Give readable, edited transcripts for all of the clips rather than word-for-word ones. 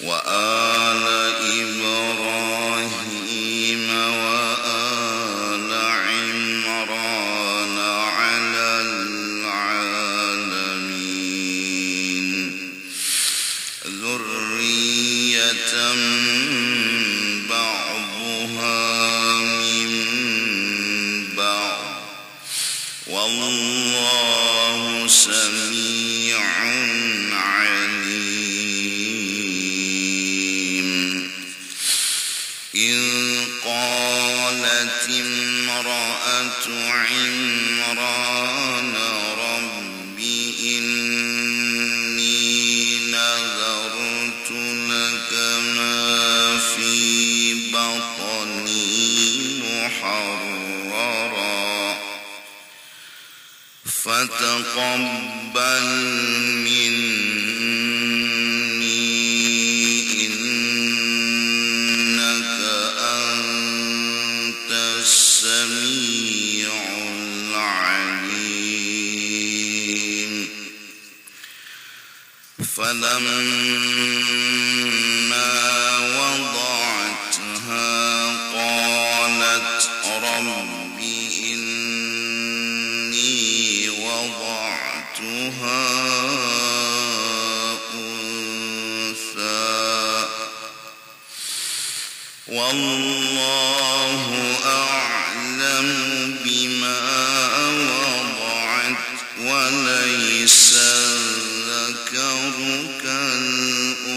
وآل إبراهيم وآل عمران على العالمين ذرية بعضها من بعض والله سميع عليم إذ قالت امرأة عمران رب إني نذرت لك ما في بطني محررا فتقبل مني إنك أنت السميع العليم فلما وضعتها قالت رب إني وضعتها أنثى والله أعلم بما وضعت وليس الذكر كالأنثى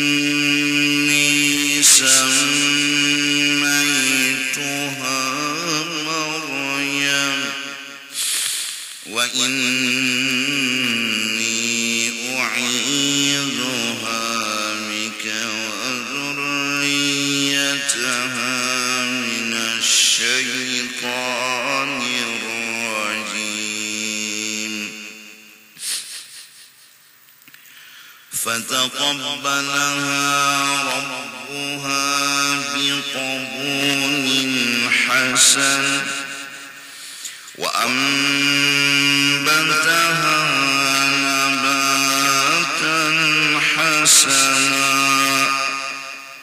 وإني سميتها مريم وإني أعيذها بك وذريتها من الشيطان الرجيم فتقبلها ربها بقبول حسن وأنبتها نباتا حسنا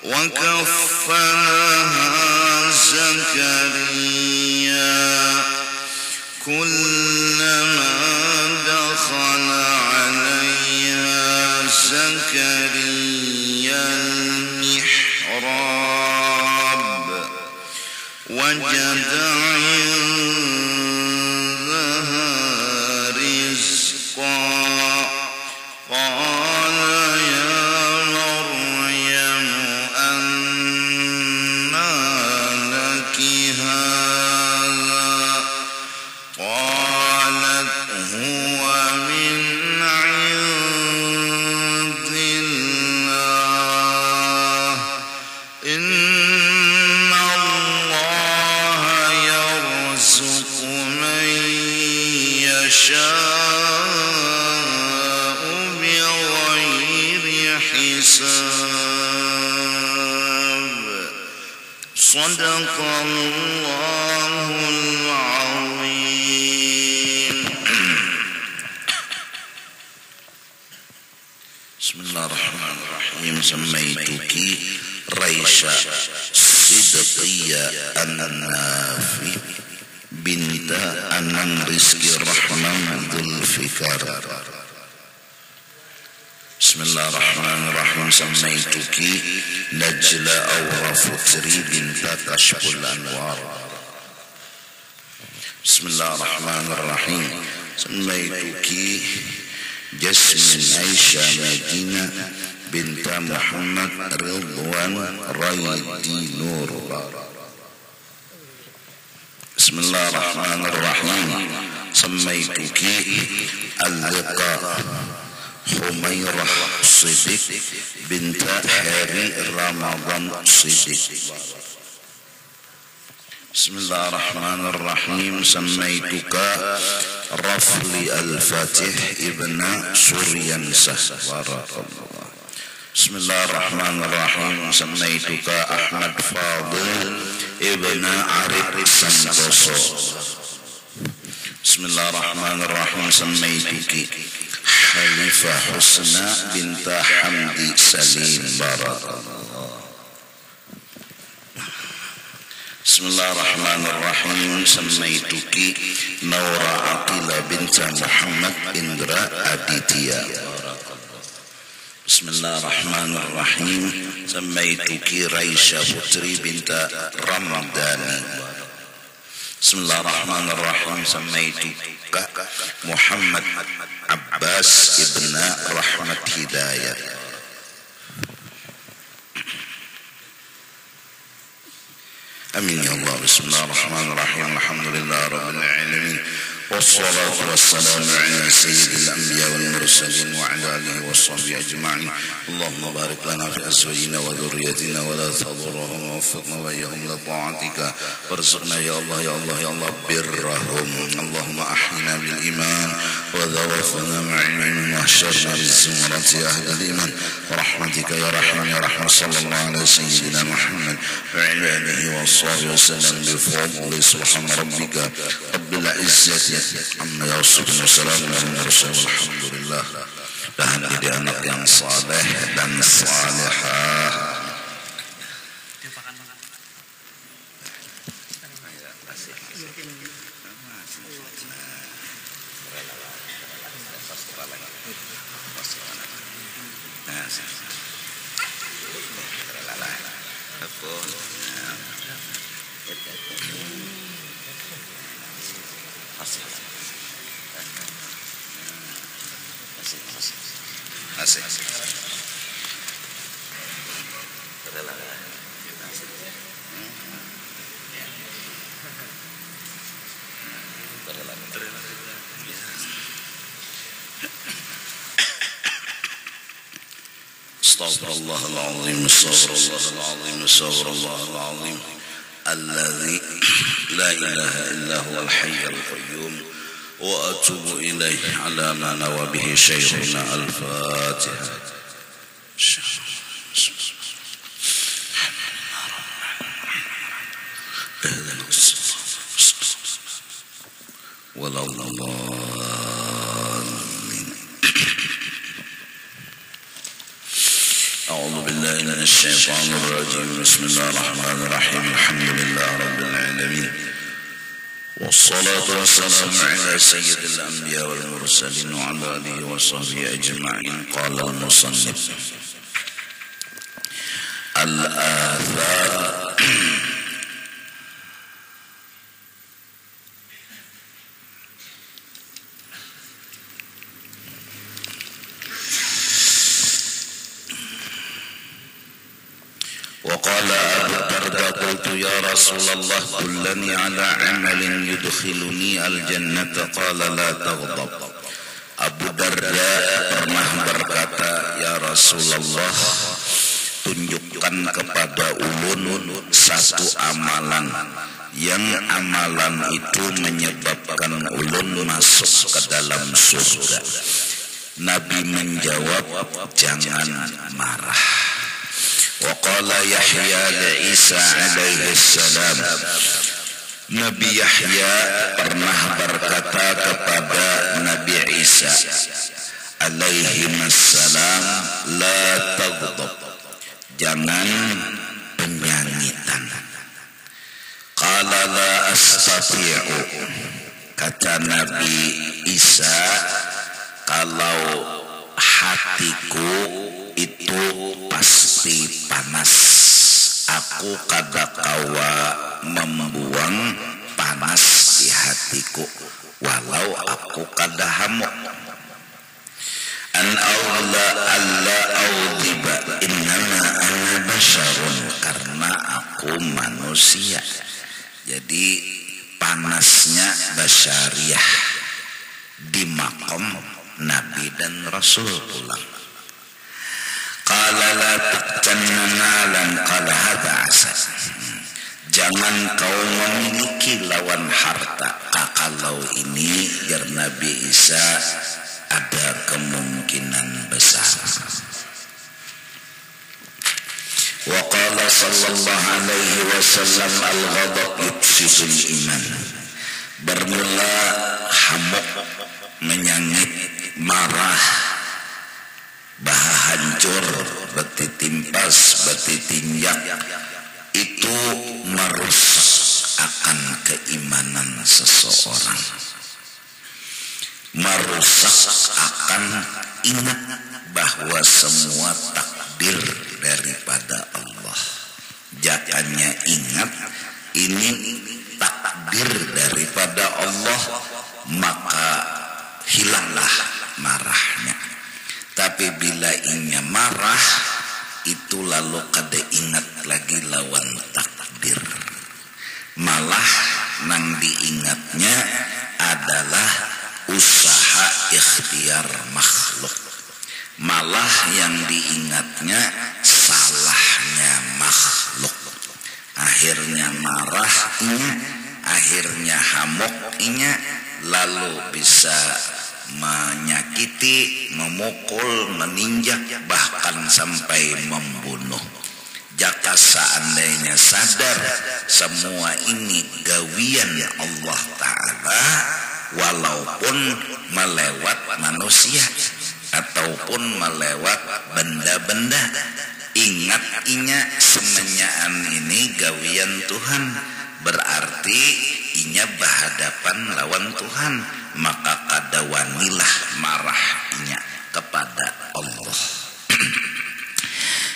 وكفلها زكريا كلما دخل عليها زكريا المحراب وجد عندها رزقا قال يا مريم أنى لك هذا قالت هو من عند الله إن الله يرزق من يشاء بغير حساب صدق الله العظيم. بسم الله الرحمن الرحيم. سميتك ريشة صدقية النافي بنت أنن رزق الرحمن ذو الفكر. بسم الله الرحمن الرحيم. سميتك نجلة أو فتري بنت كشف الأنوار. بسم الله الرحمن الرحيم. سميتك جسم عائشة مدينة بنت محمد رضوان رايدي نور. بسم الله الرحمن الرحيم. سميتك اللقاء حميرة صدق بنت حري رمضان صدق. بسم الله الرحمن الرحيم. سميتك رفل الفاتح ابن سوريانسة. بارك الله. Bismillahirrahmanirrahim. Sammaituka Ahmad Fadil Ibn Arif Santoso. Bismillahirrahmanirrahim. Sammaituki Khalifah Husna binta Hamdi Salim Barakallah. Bismillahirrahmanirrahim. Sammaituki Naura Aqila binta Muhammad Indra Aditya. Bismillahirrahmanirrahim. Sammaituki Raisya Putri binta Ramadhani. Bismillahirrahmanirrahim. Sammaituka Muhammad Abbas ibn Rahmat Hidayah. Amin ya Allah. Bismillahirrahmanirrahim. Alhamdulillah rabbil alamin. Wassalatu wassalamu ala sayyidil anbiya wal mursalin wa ala alihi washabbihi ajma'in. Allahumma barik lana fi azwajina wa dhurriyyatina wa la tadurruhum wa waffiqna wa iyyahum li ta'atika warzuqna ya Allah ya Allah ya Allah birrahum. Allahumma ahyina bil iman wa tawafana ma'al iman wa ahshurna bis zumrati ahli al iman wa rahmatika ya rahim ya rahman. Sallallahu ala sayyidina Muhammad wa ala alihi wa sahbihi wa sallam bi fadli subhana rabbika rabbil izzati amma yasifun wa salamun alal mursalin walhamdulillah. Dan jadi anak yang saleh dan salihah. Astaghfirullahaladzim, astaghfirullahaladzim, astaghfirullahaladzim. Alladzi la ilaha illa huwal hayyul qayyum wa atubu ilaihi ala ma nawa bihi syaikuna al-Fatihah. الشيطان الرجيم. بسم الله الرحمن الرحيم. الحمد لله رب العالمين والصلاة والسلام على سيد الأنبياء والمرسلين وعلى آله وصحبه أجمعين. قال المصنف الآثار. وقال أبو الدرداء قلت يا رسول الله دلني على عمل يدخلني الجنة قال لا تغضب. Abu Darda pernah berkata, ya Rasulullah, tunjukkan kepada ulun satu amalan yang amalan itu menyebabkan ulun masuk ke dalam surga. Nabi menjawab, jangan marah. Waqala Yahya li Isa alaihi salam. Nabi Yahya pernah berkata kepada Nabi Isa alaihi salam, la taghdab, jangan penyanyitan. Qala la astati'u, kata Nabi Isa, kalau hatiku itu pasti panas, aku kadakawa membuang panas di hatiku walau aku kadahamuk. An aula alla audiba innama ana basyarun, karena aku manusia. Jadi panasnya basyariah di makom Nabi dan Rasul pulang. Qala la taqtanna lan qala hadha asas. Jangan kau memiliki lawan harta. Kalau ini jar Nabi Isa ada kemungkinan besar. sallallahu alaihi wasallam al-ghadab yufsidul iman. Bermula hamuk, menyangit, marah, baha hancur, beti timpas, beti tinjak, itu merusak akan keimanan seseorang, merusak akan ingat bahwa semua takdir daripada Allah. Jakanya ingat ini takdir daripada Allah, maka hilanglah marahnya. Tapi bila inya marah, itu lalu kada ingat lagi lawan takdir. Malah nang diingatnya adalah usaha ikhtiar makhluk. Malah yang diingatnya salahnya makhluk. Akhirnya marah inya, akhirnya hamuk inya, lalu bisa menyakiti, memukul, meninjak, bahkan sampai membunuh. Jika seandainya sadar semua ini gawian Allah Ta'ala, walaupun melewat manusia ataupun melewat benda-benda, ingat inya semenyaan ini gawian Tuhan, berarti inya berhadapan lawan Tuhan, maka kadawanilah marah inya kepada Allah.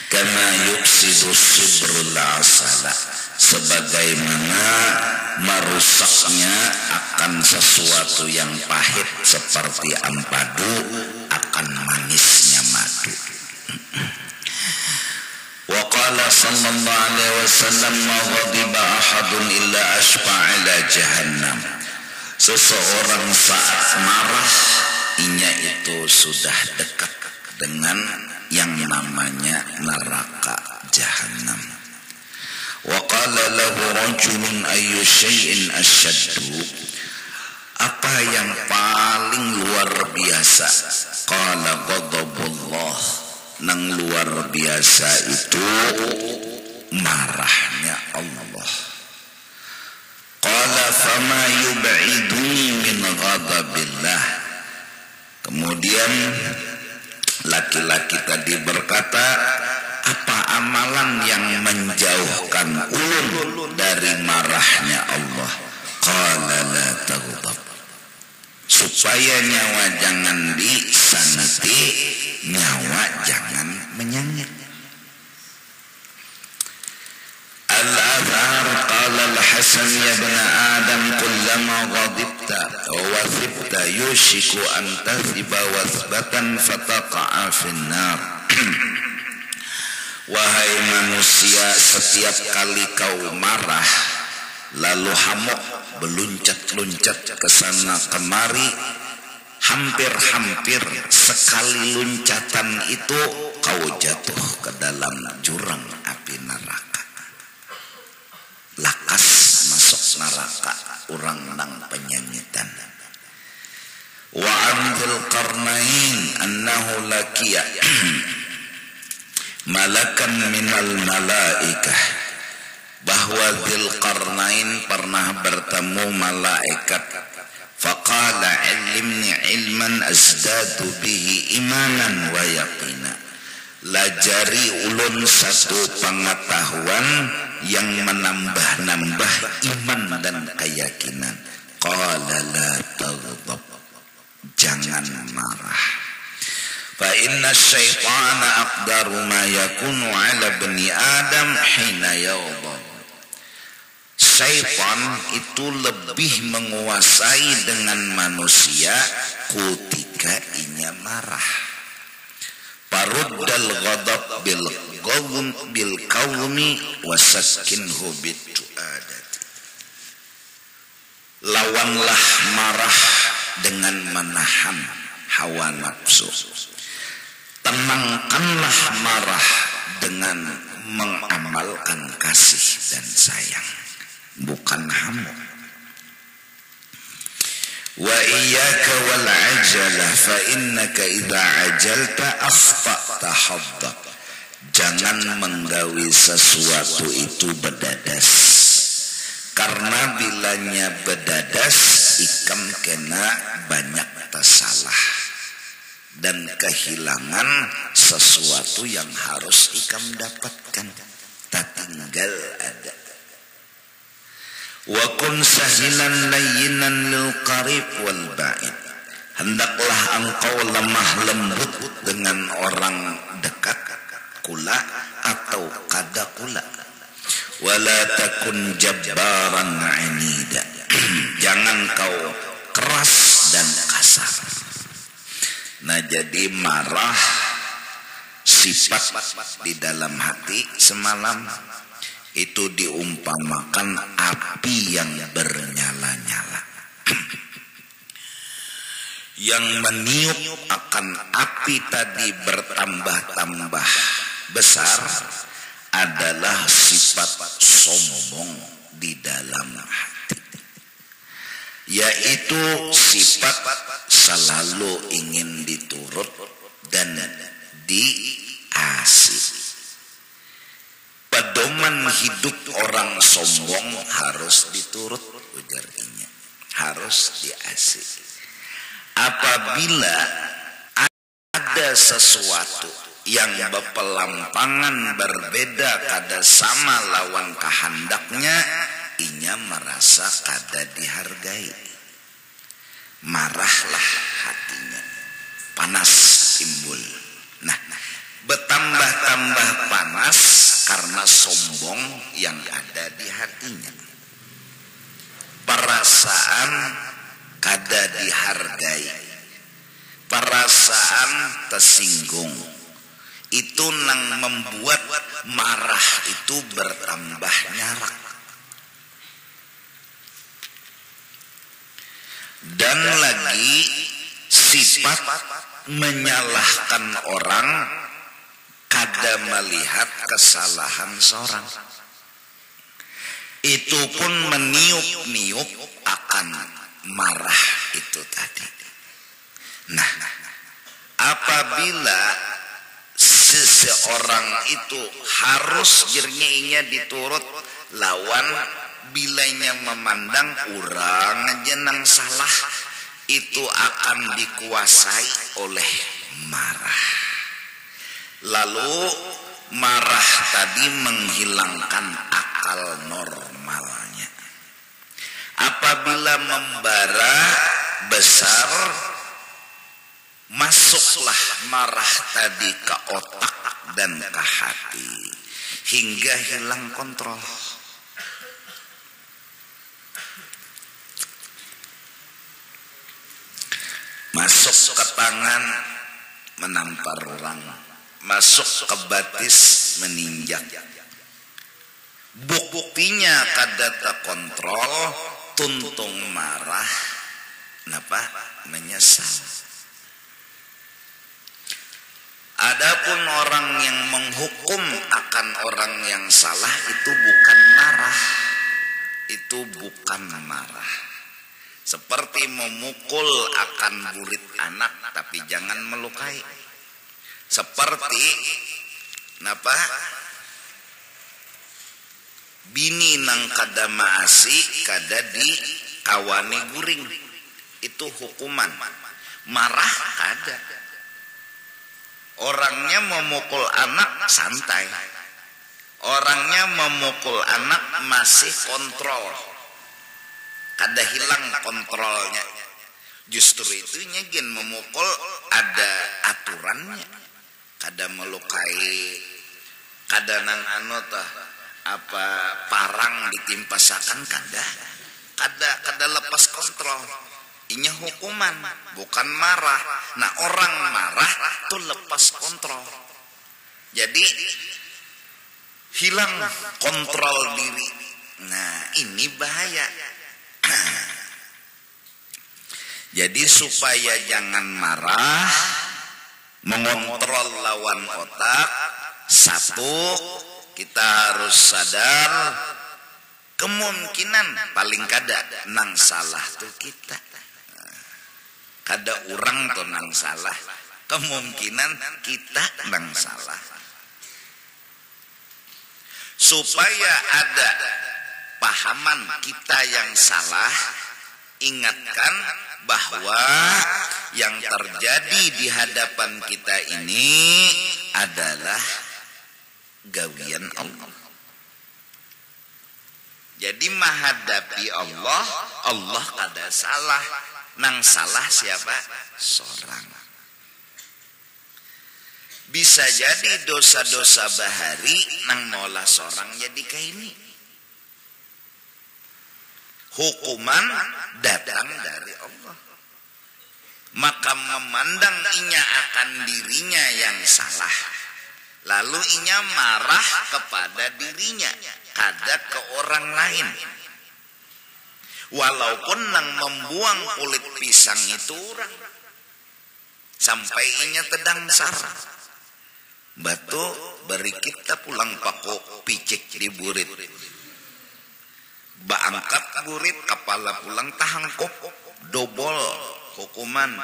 Kama yufsidu sibrul asala, sebagaimana merusaknya akan sesuatu yang pahit seperti ampadu akan manisnya madu. Wa qala sallallahu alaihi wasallam ma ghadiba ahadun illa ashfa ila jahannam. Seseorang saat marah inya itu sudah dekat dengan yang namanya neraka jahanam. Wa qala lahu rajulun ayyu syai'in asyaddu, apa yang paling luar biasa? Qala ghadabullah, nang luar biasa itu marahnya Allah. Qala fama yub'iduni min ghadabillah. Kemudian laki-laki tadi berkata, apa amalan yang menjauhkan ulun dari marahnya Allah? Qala la taghdab, supaya nyawa jangan disanati, nyawa jangan menyangit. Al-Azhar qala al-Hasan ya bani Adam kullama ghadibta wa wathibta yushiku an tathiba wathbatan fataqa'a finnar. Wahai manusia, setiap kali kau marah lalu hamuk, beluncat-luncat ke sana kemari, hampir-hampir sekali luncatan itu kau jatuh ke dalam jurang api neraka. Lakas masuk neraka orang nang penyanyitan. Wa amdil qarnain annahu lakiya malakan minal malaikah, bahwa Dzulqarnain pernah bertemu malaikat. Faqala ilmni ilman azdadu bihi imanan wa yaqina, lajari ulun satu pengetahuan yang menambah-nambah iman dan keyakinan. Qala la taghdab, jangan marah. Fa inna syaitana aqdaru ma yakunu ala bani Adam hina yaghdab. Syaitan itu lebih menguasai dengan manusia ketika inya marah. Faruddal ghadab bil qawmi wasakkinhu bitu'adati. Lawanlah marah dengan menahan hawa nafsu. Tenangkanlah marah dengan mengamalkan kasih dan sayang, bukan hamuk. Wa iyyaka wal ajala fa innaka idza ajalta asfa'ta haddaq. jangan menggawi sesuatu itu bedadas. Karena bilanya bedadas, ikam kena banyak tersalah dan kehilangan sesuatu yang harus ikam dapatkan. Tak tinggal ada. Wa kun sahilan layyinan lil qarib wal ba'id. Hendaklah engkau lemah lembut dengan orang dekat kula atau kada kula. Wala takun jabbaran 'anida. Jangan kau keras dan kasar. Nah, jadi marah sifat di dalam hati semalam itu diumpamakan api yang bernyala-nyala. Yang meniup akan api tadi bertambah-tambah besar adalah sifat sombong di dalam hati, yaitu sifat selalu ingin diturut dan diasih. Pedoman hidup orang sombong harus diturut, ujarnya, harus diasih. Apabila ada sesuatu yang berpelampangan berbeda kada sama lawan kehendaknya, inya merasa kada dihargai. Marahlah hatinya, panas timbul. Nah, bertambah-tambah panas karena sombong yang ada di hatinya. Perasaan kada dihargai, perasaan tersinggung, itu nang membuat marah itu bertambah nyarak. Dan lagi sifat menyalahkan orang, kada melihat kesalahan seorang, itu pun meniup-niup akan marah itu tadi. Nah, apabila seseorang itu harus jernya diturut lawan bilanya memandang orang jenang salah, itu akan dikuasai oleh marah. Lalu marah tadi menghilangkan akal normalnya. Apabila membara besar, masuklah marah tadi ke otak dan ke hati hingga hilang kontrol. Masuk ke tangan menampar orang, masuk ke batis meninjak. Buktinya kada terkontrol, tuntung marah, kenapa? Menyesal. Adapun orang yang menghukum akan orang yang salah itu bukan marah, itu bukan marah. Seperti memukul akan burit anak, tapi jangan melukai. Seperti napa? Bini nang kada maasi kada di kawani guring, itu hukuman. Marah kada. Orangnya memukul anak santai, orangnya memukul anak masih kontrol, kada hilang kontrolnya. Justru itu nyegen memukul ada aturannya, kada melukai, kada nang apa parang ditimpasakan kada lepas kontrol. Inya hukuman, bukan marah. Nah, orang marah tuh lepas kontrol. Jadi hilang kontrol diri. Nah, ini bahaya. Jadi supaya jangan marah, mengontrol lawan otak. Satu, kita harus sadar kemungkinan paling kada nang salah tuh kita. Kada orang tuh nang salah, kemungkinan kita nang salah. supaya ada pahaman kita yang salah, ingatkan bahwa yang terjadi di hadapan kita ini adalah gawian Allah. Jadi menghadapi Allah, Allah kada salah. Nang salah siapa? Seorang. Bisa jadi dosa-dosa bahari nang mola seorang jadi kayak ini. Hukuman datang dari Allah. Maka memandang inya akan dirinya yang salah. Lalu inya marah kepada dirinya, kada ke orang lain. Walaupun nang membuang kulit pisang itu orang, sampai inya tedang sarah. Batu beri kita pulang pakok picik di burit. Baangkat burit kepala pulang tahangkop dobol hukuman.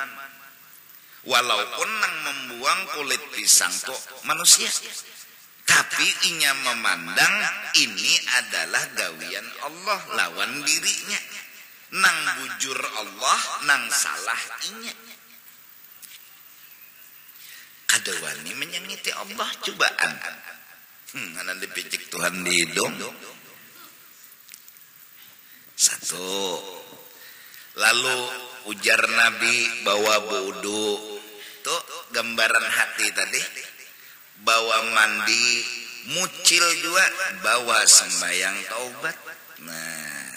Walaupun nang membuang kulit pisang tuh manusia, tapi inya memandang ini adalah gawian Allah lawan dirinya. Nang bujur Allah, nang salah inya. Kadawani menyengiti Allah cobaan. Ana dipicik Tuhan di hidung. Satu. Lalu ujar Nabi bawa wudu. Tuh gambaran hati tadi. Bawa mandi, mucil juga, bawa sembahyang taubat. Nah,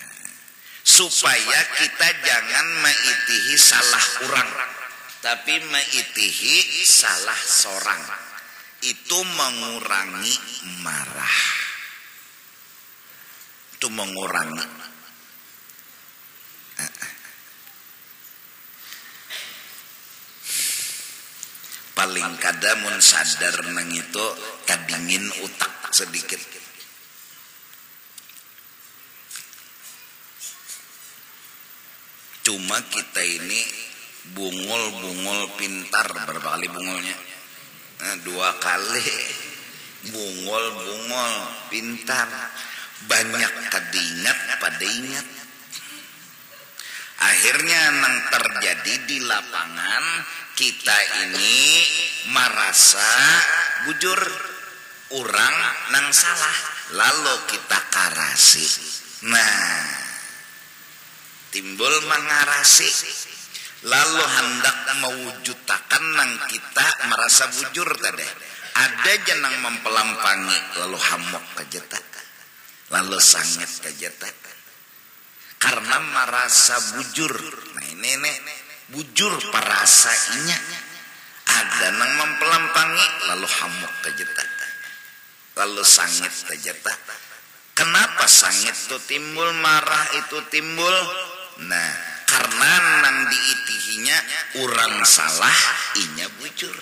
supaya kita jangan maitihi salah orang, tapi maitihi salah seorang. Itu mengurangi marah. Itu mengurangi. Paling kada mun sadar nang itu kadingin utak sedikit. Cuma kita ini bungul pintar. Berapa kali bungulnya? 2 kali. Bungul pintar. Banyak kadingat pada ingat. Akhirnya nang terjadi di lapangan, kita ini merasa bujur orang nang salah, lalu kita karasi. Nah, timbul mengarasi, lalu hendak mewujudkan nang kita merasa bujur tadi. Ada jenang mempelampangi, lalu hamok kejetak, lalu sangit kejetak, karena merasa bujur. Nah ini bujur perasa inya. Ada nang mempelampangi, lalu hamuk kejetak, lalu sangit kejetak. Kenapa sangit itu timbul, marah itu timbul? Nah, karena nang diitihinya orang salah, inya bujur.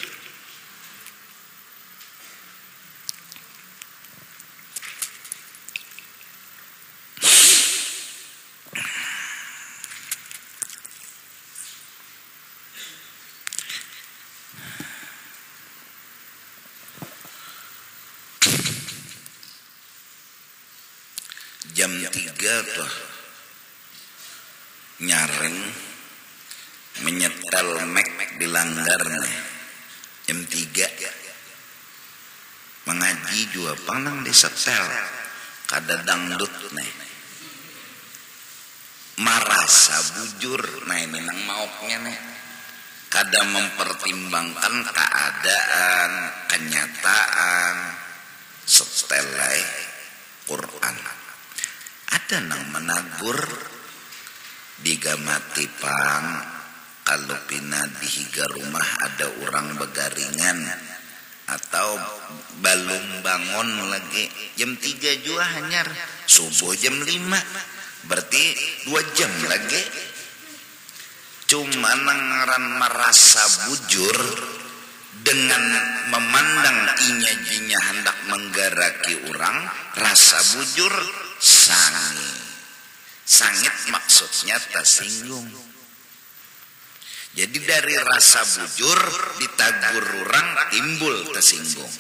Jam 3 tuh nyaring menyetel mek di langgar nih. Jam 3 mengaji juga panang disetel kada dangdut nih. Marasa bujur. Nah ini nang mauknya nih, kada mempertimbangkan keadaan, kenyataan, setelai Quran. Ada nang menagur digamati pang kalau pina di higa rumah ada orang begaringan atau belum bangun lagi. Jam 3 juga hanyar, subuh jam 5, berarti 2 jam lagi. Cuma nangaran merasa bujur dengan memandang inya jinya hendak menggaraki orang, rasa bujur sangit maksudnya tersinggung. Jadi dari rasa bujur ditagur orang timbul tersinggung.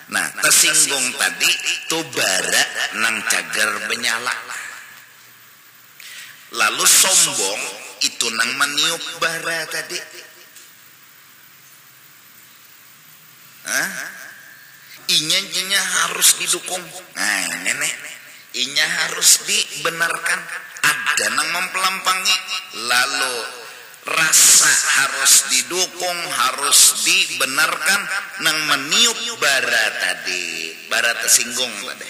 Nah, tersinggung tadi tu bara nang cagar benyala. Lalu sombong itu nang meniup bara tadi. Inya harus didukung. Nah, nenek, inya harus dibenarkan. Ada nang mempelampangi. Lalu rasa harus didukung, harus dibenarkan. Nang meniup bara tadi, bara tersinggung tadi.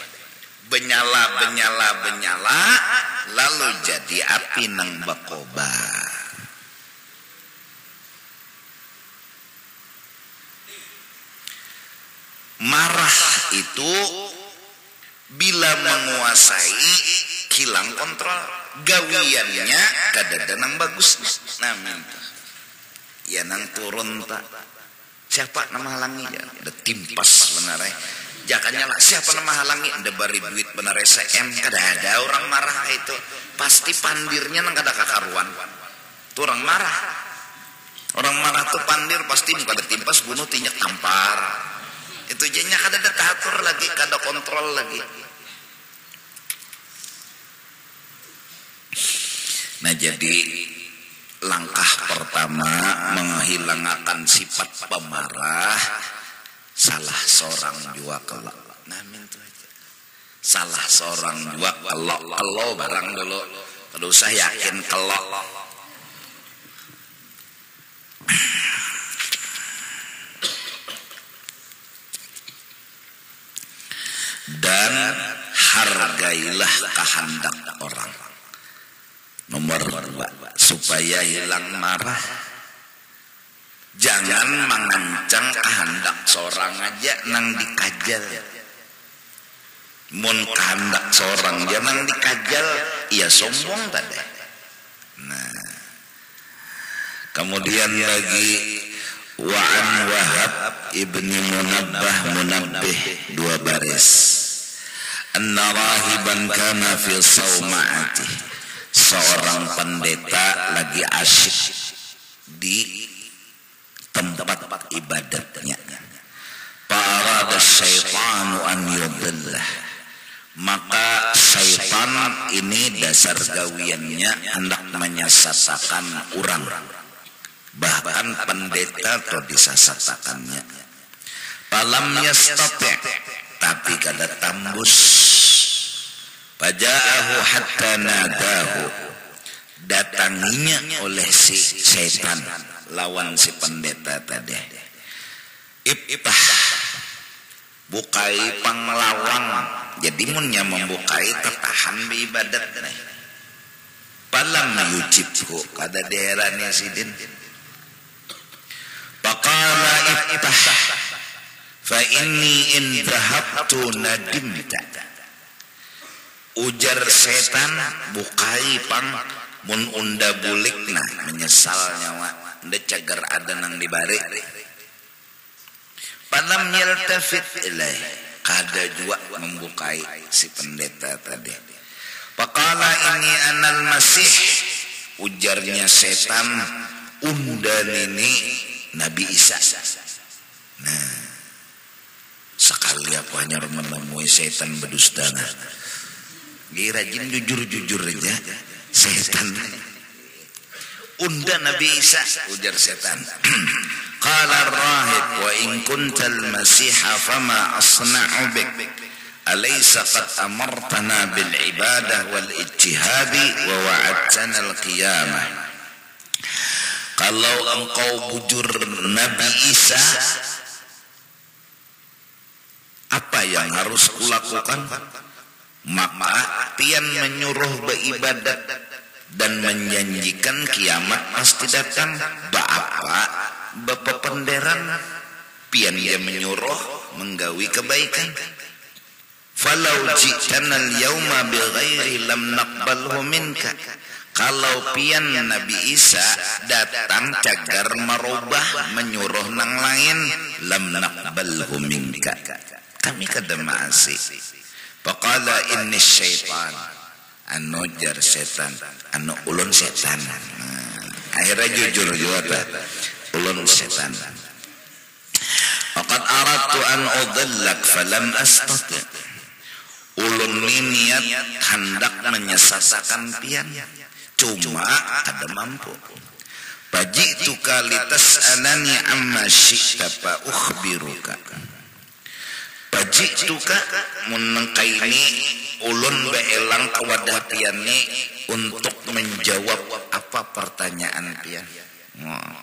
Benyala, lalu jadi api nang bakoba. Marah itu bila menguasai hilang kontrol, gawiannya kadada nang bagus. Nah, ya nang turun tak. Siapa nama halangi ya? Ada timpas benar. Jakanya lah siapa nama halangi? Ada bari duit benar SM. Kada orang marah itu. Pasti pandirnya nang kada kakaruan. Tuh orang marah. Orang marah tuh pandir pasti kada timpas bunuh tinjak tampar. Itu jadinya kada ada tatur lagi, kada kontrol lagi. Nah, jadi langkah pertama menghilangkan sifat pemarah salah seorang juga kelak. Nah, itu aja. Salah seorang juga kelak barang dulu. Kalau usah yakin kelak. Dan hargailah kehendak orang. Nomor 2, supaya hilang marah, jangan mengancang kehendak seorang aja nang dikajal. Mun kehendak seorang jangan dikajal, ia sombong tadi. Nah, kemudian lagi Wa'an Wahab ibni Munabbih 2 baris. Anna rahiban kana fi sawma'ati. Seorang pendeta lagi asyik di tempat ibadatnya. Parada syaitanu an yudillah. Maka syaitan ini dasar gawiannya hendak menyesatkan orang. Bahkan pendeta atau disesatakannya. Falam yastati', tapi kada tambus. Faja'ahu hatta nadahu, datanginya oleh si syaitan lawan si pendeta tadi. Iftah, bukai panglawang. Jadi munnya membukai tertahan di ibadat. Falam yujibhu, kada daerahnya sidin. Faqala iftah fa inni in dhahabtu nadimta. Ujar setan, bukai pang mun unda bulik nah menyesal nyawa. Nda cagar ada nang dibari. Falam yaltafit ilaih, kada juga membukai si pendeta tadi. Faqala ini anal masih, ujarnya setan, unda ini Nabi Isa. Nah, sekali aku hanya menemui setan berdusta. Rajin jujur aja setan. Unda Nabi Isa, ujar setan. Qala ar-rahib wa in kuntal masiha fama asna'u bik. Alaysa qad amartana bil ibadah wal ijtihadi wa wa'adtana al-qiyamah. Kalau engkau bujur Nabi Isa, apa yang harus kulakukan? Maka pian menyuruh beribadat dan menjanjikan kiamat pasti datang. Bapak penderan pian dia menyuruh menggawi kebaikan. Falau ji'tana al-yawma bighairi lam naqbalhu minka. Kalau pian Nabi Isa datang cagar merubah menyuruh nang lain, lam naqbalhu minka, kami kada maasi. Faqala inni syaitan, anu jar setan, anu ulun setan. Akhirnya jujur juga ulun setan. Maka Laqad aradtu an udhillak falam astati. Ulun niat hendak menyesatkan pian, cuma kada mampu. Faji'tuka litas'alani amma syi'ta fa ukhbiruka. Faji'tuka munengkaini ulun beelang kawadah pian ni untuk menjawab apa pertanyaan pian.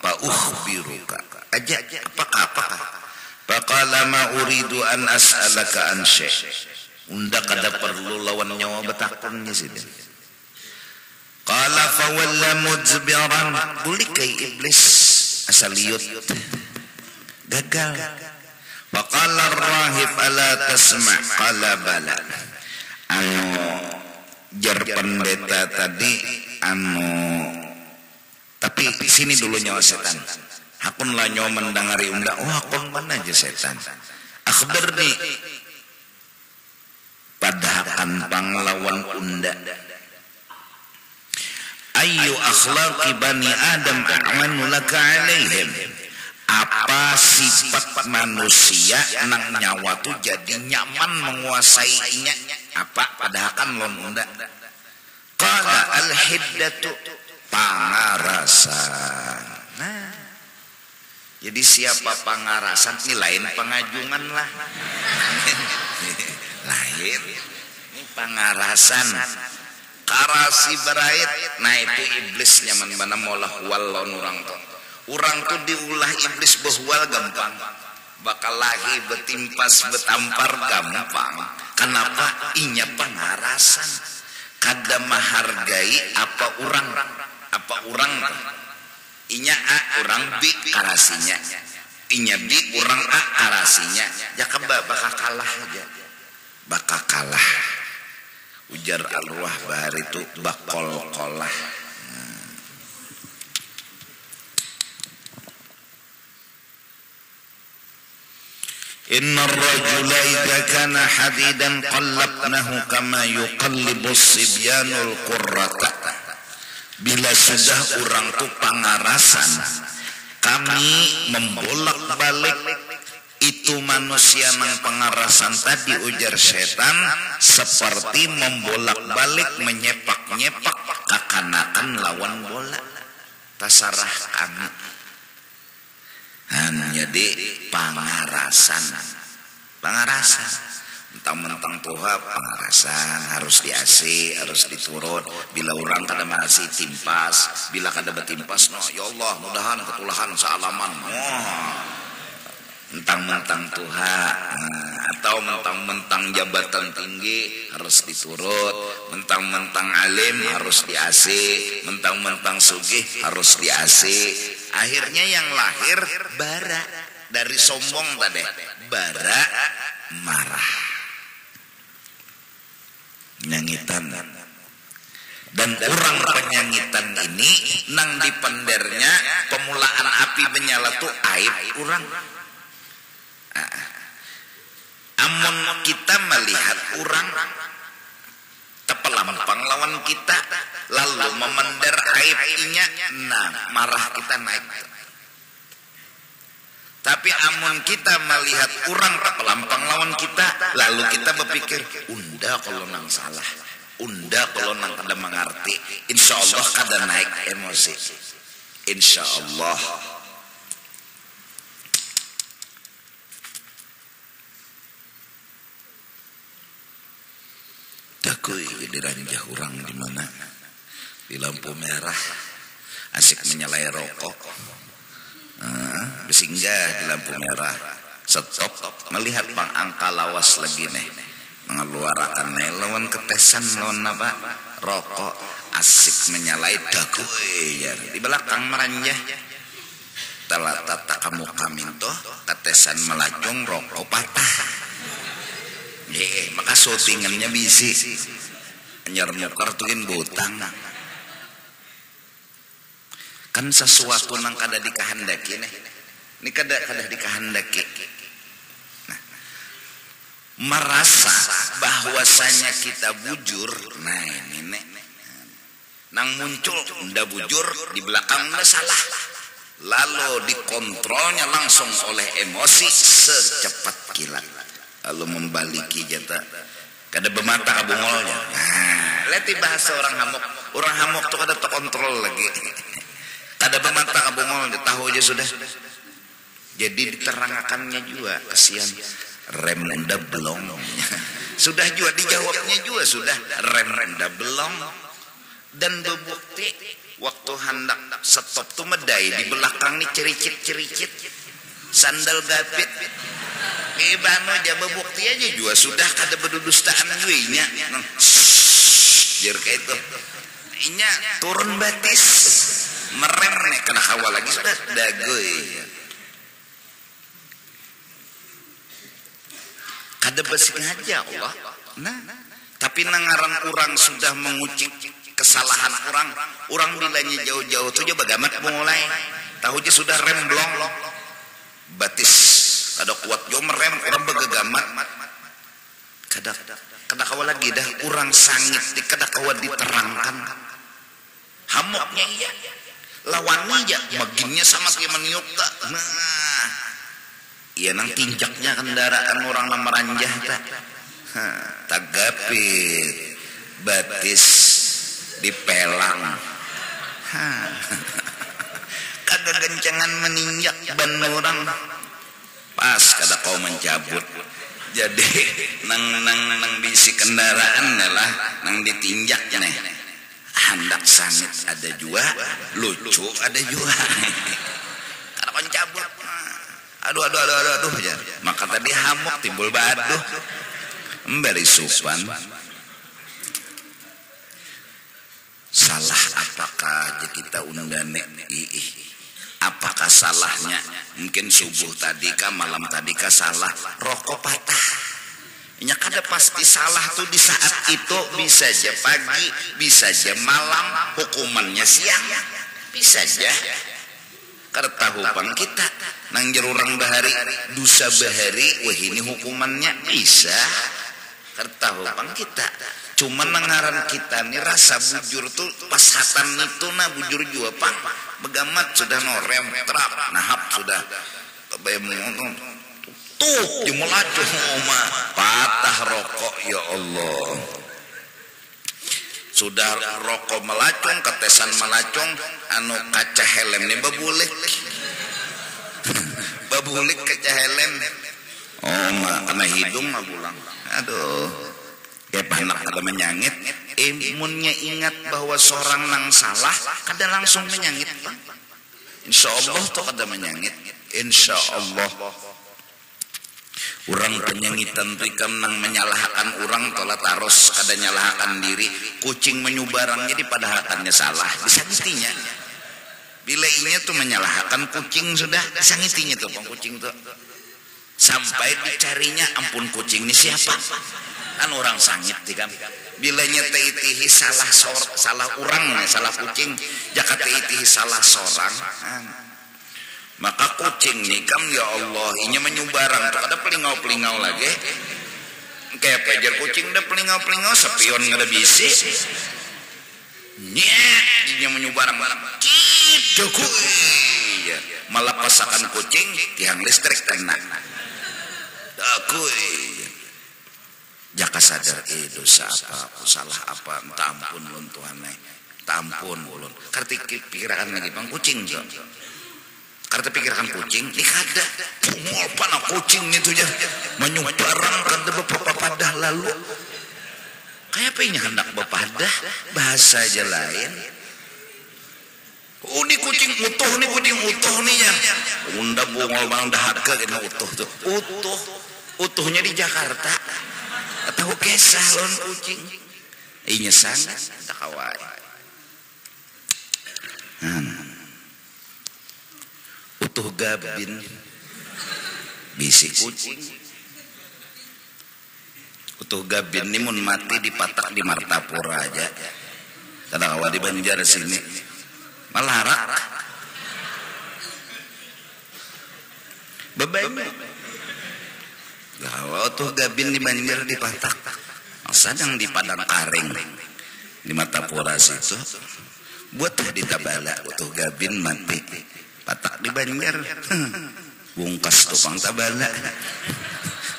Fa ukhbiruka. Aja apakah? Faqala ma uridu an as'alaka an syai'. Unda kada perlu lawan nyawa betakunnya sih. Qala fa walla mudbiran, bulikai iblis asal liut gagal. Faqala ar-rahib ala tasma', qala bala. Jar pendeta tadi tapi sini dulu nyawa setan. Hakun lah nyawa mendangari unda. Hakun mana aja setan. Akhbarni padahakan panglawan unda. Ayu akhlaqi bani Adam a'manu laka alaihim. Apa sifat manusia nang nyawa tu jadi nyaman menguasainya? Apa padahakan lon unda? Qala al-hiddatu, pangarasan. Nah, jadi siapa pangarasan ini lain pengajungan lah. Lain ini pangarasan. Karasi berait, nah itu iblis nyaman mana molah walon orang tu. Orang tu diulah iblis bahwal gampang. Bakal lahi betimpas betampar gampang. Kenapa? Inya pangarasan. Kada menghargai apa orang inya a orang bi karasinya, inya bi orang a karasinya. Jakab bakal kalah aja, bakal kalah. Ujar al-ruah bahar itu bakol kolah. Inna ar-rajula idza kana hadidan qallabnahu kama yuqallibu as-sibyanul qurrata. Bila sudah orang tu pangarasan, kami membolak-balik itu manusia nang pangarasan tadi, ujar setan, seperti membolak-balik menyepak-nyepak kakanakan lawan bola. Tasarah kami hanya di pangarasan. Mentang-mentang Tuhan pangarasan harus di-AC, harus diturut. Bila orang kada masih timpas, bila kada betimpas, no ya Allah mudahan ketulahan sealaman. Mentang-mentang Tuhan, atau mentang-mentang jabatan tinggi harus diturut, mentang-mentang alim harus di-AC, mentang-mentang sugih harus di-AC. Akhirnya yang lahir bara dari sombong tadi, bara marah, nyangitan. Dan orang penyangitan ini nang dipendernya pemulaan api menyala tu aib orang. Amun kita melihat orang tepelampang lawan kita lalu memender aibnya, nah marah kita naik. Tapi amun kita melihat orang tepelampang lawan kita lalu kita berpikir, unda kalau nang salah, unda kalau nang kada mengerti, insya Allah kada naik emosi, insya Allah. Dakui diranjah orang di mana di lampu merah asik menyalai rokok, bersinggah di lampu merah, stop melihat bang angka lawas lagi nih mengeluarkan lawan ketesan lawan apa rokok, asik menyalai. Dakui ya di belakang meranjah telah tata kamu tuh ketesan melacung rokok patah. Maka syutingannya bisi anyar mukar tuin butang kan sesuatu nang kada dikahandaki nih, ini kada dikahandaki. Nah, merasa bahwasanya kita bujur, nah ini nang muncul ndak bujur di belakang ndak salah, lalu dikontrolnya langsung oleh emosi secepat kilat lalu membaliki jata kada bemata kabungolnya. Nah, leti bahasa orang hamok tuh kada terkontrol lagi. Kada bemata kabungolnya tahu aja sudah. Jadi diterangkannya juga kesian rem unda belum. Sudah juga dijawabnya juga sudah rem unda belum. Dan bebukti waktu hendak stop tuh medai di belakang nih cericit sandal gapit. Ibanu aja bebukti aja juga sudah kada berdudustaan juga nya. Jer kayak itu. Inya turun batis merem nih kena kawal lagi sudah dagoy. Kada bersengaja Allah. Nah, tapi nangaran orang sudah mengucik kesalahan orang bilanya jauh-jauh tuh coba gamat mulai tahu aja sudah rem blong batis kada kuat jo merem orang begegamat kada kawa lagi dah orang sangit di kada kawa diterangkan hamoknya iya lawannya aja baginnya sama kayak meniup tak nah iya nang tinjaknya kendaraan orang meranjah tak tagapit batis dipelang kagak gencangan meninjak ban orang pas kada kau mencabut jadi nang bisi kendaraan lah nang ditinjak nih hendak sangit ada juga lucu ada juga kada mencabut aduh ya maka tadi hamok timbul baduh mbari supan. Salah apakah kita undane apakah salahnya mungkin subuh tadi kah malam tadi kah salah rokok patah nya kada pasti salah tuh di saat itu bisa aja pagi bisa aja malam hukumannya siang bisa aja kada tahu pang kita nang jerurang bahari dosa bahari wah ini hukumannya bisa kada tahu pang kita. Cuma nangaran kita nih rasa bujur tuh pasatan itu nah bujur juga pang begamat sudah norem terap nahap sudah bayam tuh jumelacuh oma patah rokok ya Allah sudah rokok melacung ketesan melacung anu kaca helm nih babulik kaca helm oma kena hidung mah pulang aduh ya panak kada menyangit imunnya ingat bahwa seorang nang salah kada langsung menyangit bang insyaallah tuh kada menyangit insyaallah orang penyangitan rikam nang menyalahkan orang tolat taros kada nyalahkan diri kucing menyubarang jadi pada hakannya salah disangitinya bila inya tuh menyalahkan kucing sudah disangitinya tuh bang kucing tuh sampai dicarinya ampun kucing ini siapa kan orang sangit tikam bila nyete itihi salah orang salah kucing jakat itihi salah seorang maka kucing nih kam ya Allah inya menyubarang tuh ada pelingau lagi kayak pejar kucing ada pelingau sepion ada bisi nyet inya menyubarang gitu kuy malah pasakan kucing tiang listrik kena dakuy jaka sadar dosa apa aku salah apa tampun ulun Tuhan tampun ulun karti pikiran lagi bang kucing jo karti pikiran kucing di kada mau pana kucing itu aja menyubarang kada bepapadah lalu kayak apa ini hendak bepadah bahasa aja lain ini kucing utuh nih ya unda bungol bang dahaga kena utuh tuh utuhnya di Jakarta atau kesah lon kucing inya sangat tak kawai utuh gabin bisi kucing utuh gabin ini mun mati dipatak di Martapura aja kada kawa di Banjar sini malarak bebannya gawa tuh gabin di Banjar di Patak sedang di Padang Karing di Martapura situ buat di Tabala tuh gabin mati Patak di Banjar bungkas topang tabala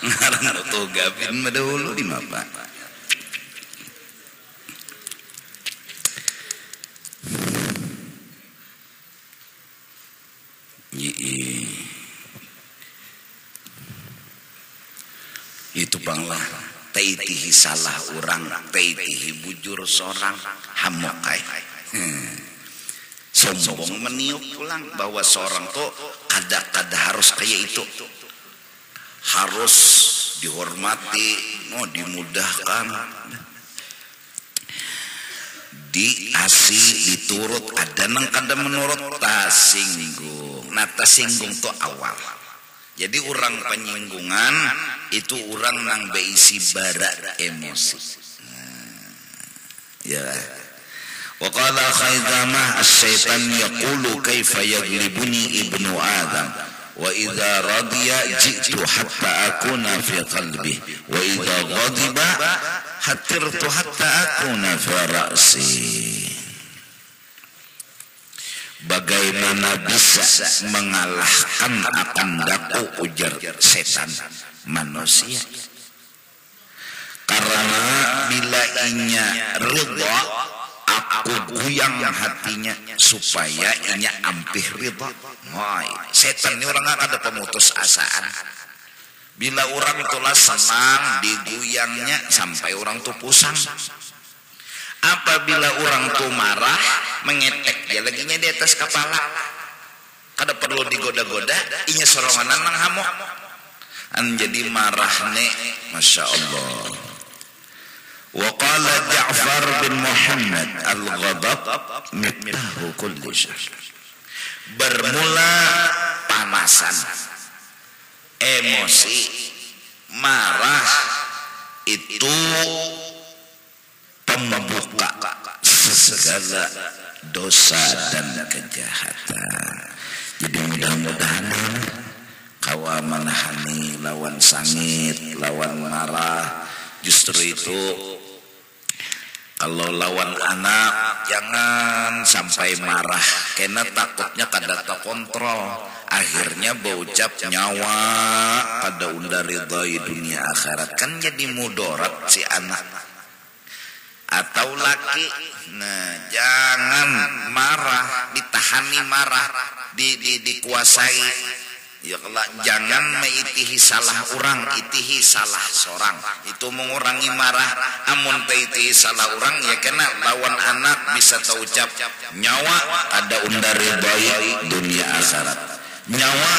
ngarang tuh gabin madahulu di mapa itu banglah taitihi salah orang taitihi bujur seorang hamokai sombong meniup pulang bahwa seorang tuh kada harus kayak itu, harus dihormati, dimudahkan, diasih, diturut, ada nang kada menurut tasinggung. Nah tasinggung tuh awal. Jadi orang penyinggungan itu orang nang beisi bara emosi. Ya. Wa qala Khaizamah asy-syaitan yaqulu kaifa yaglibuni ibnu Adam wa idza radiya ji'tu hatta akuna fi qalbi wa idza ghadiba hatirtu hatta akuna fi ra'si. Bagaimana bisa mengalahkan akan daku ujar setan manusia, karena bila inya ridha aku guyang hatinya supaya inya ampih ridha. Setan ini orang ada pemutus asaan. Bila orang itulah senang diguyangnya sampai orang tuh pusang. Apabila orang tuh marah mengetek dia laginya di atas kepala, kada perlu digoda-goda inya soronganan nang hamok jadi marah nek. Masya Allah. Wa qala Ja'far bin Muhammad al-ghadab miftahu kulli syarr. Bermula panasan emosi marah itu pembuka segala dosa dan kejahatan. Jadi mudah-mudahan kawa menahani lawan sangit, lawan marah. Justru itu kalau lawan anak jangan sampai marah, karena takutnya kada terkontrol. Akhirnya berucap nyawa pada unda ridhoi dunia akhirat, kan jadi mudarat si anak. Atau laki, nah jangan marah, ditahani marah, dikuasai. Ya kalau jangan meitihi salah orang, itihi salah seorang. Itu mengurangi marah. Amun peitihi salah orang ya kena lawan anak bisa terucap nyawa ada unda ridhoi dunia akhirat. Nyawa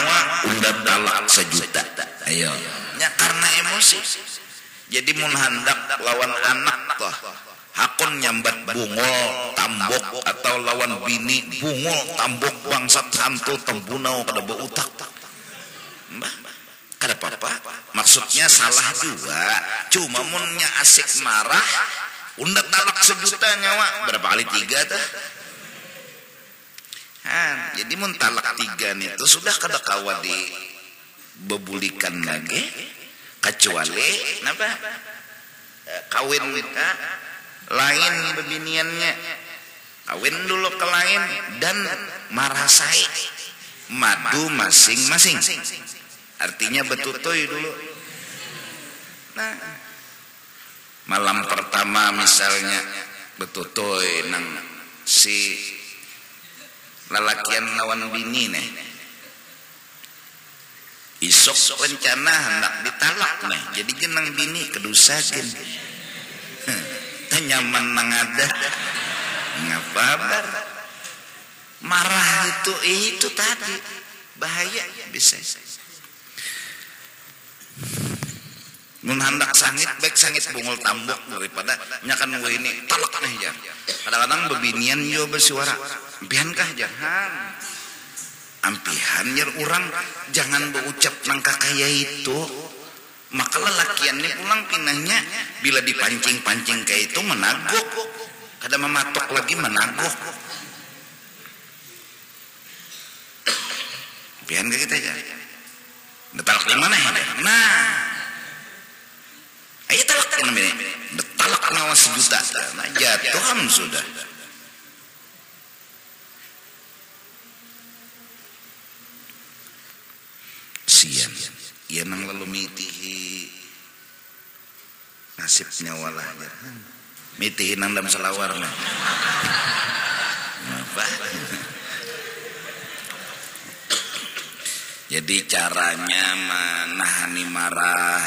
unda talak sejuta. Ayo. Ya karena emosi. Jadi mun handak lawan anak toh hakun nyambat bungol tambok atau lawan bini bungol tambok bangsat hantu tembunau kada beutak. Mbah, kada apa-apa. Maksudnya salah juga. Cuma munnya asik marah, unda talak sejuta nyawa. Berapa kali 3 dah? Jadi mun talak 3 nih itu sudah kada kawa dibebulikan lagi. Kecuali napa? Kawin lain bebiniannya. Kawin dulu ke lain dan marasai madu masing-masing. Artinya betutoy dulu. Nah, malam pertama misalnya betutoy nang si lalakian lawan bini nih. Isok rencana hendak ditalak nih. Jadi genang bini kedusakin. Nyaman nang ada. Ngapabar? Marah itu tadi bahaya bisa. Mun handak sangit baik sangit bungul tambok daripada nyakan gue ini talak nih jar. Kadang-kadang bebinian yo bersuara. Ampihan kah jangan. Ampihan jar orang jangan berucap nangka kaya itu. Maka lelakian ini pulang pinahnya bila dipancing-pancing kayak itu menaguk. Kada mematok lagi menaguk. Ampihan ke kita jar. Detalak di mana ya? Nah. Ayo talak kan ini. Detalak ngawas sejuta. Nah, jatuhan sudah. sian ia nang lalu mitihi nasibnya walah mitihi nang dalam selawar nah. Apa? Jadi caranya menahani marah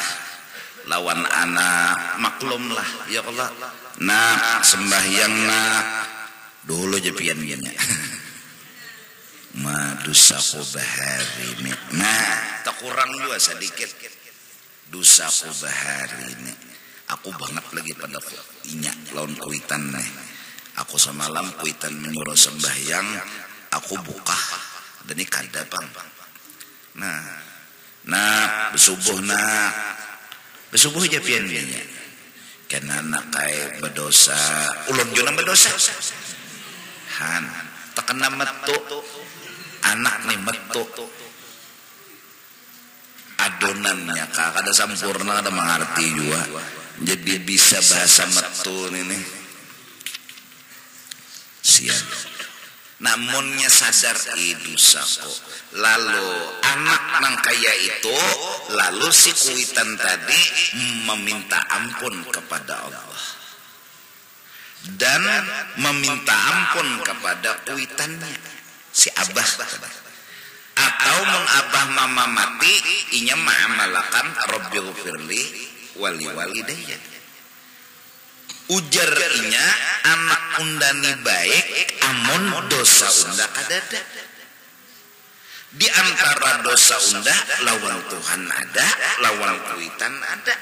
lawan anak maklum lah ya Allah nak sembahyang nak dulu aja pian-piannya madusaku bahari ini nah tak kurang juga sedikit dusaku bahari ini aku banget lagi pada inyak lawan kuitan nih aku semalam kuitan menyuruh sembahyang aku buka dan ini kada bang nah besubuh aja pian-piannya karena anak kaya berdosa ulun juga berdosa han terkena metu anak nih metu adonannya kakak ada sempurna ada mengerti juga jadi bisa bahasa metu ini sian namunnya sadar dosako lalu anak nang kaya itu lalu si kuitan tadi meminta ampun kepada Allah dan meminta ampun kepada kuitannya si abah atau mengabah mama mati inya ma'amalakan rabbighfirli wali walidayya ujar inya anak undani baik amun dosa unda kadada di antara dosa unda lawan Tuhan ada lawan kuitan ada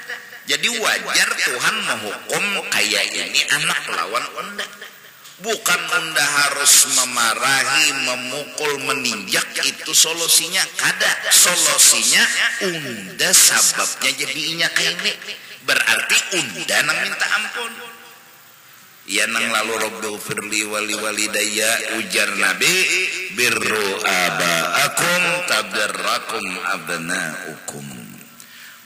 jadi wajar Tuhan menghukum kayak ini anak lawan unda bukan unda harus memarahi memukul meninjak itu solusinya kada solusinya unda sababnya jadinya kayak ini berarti unda nang minta ampun ya nang lalu rabbighfirli wali walidayya ujar Nabi birru abaakum tabarrakum abnaukum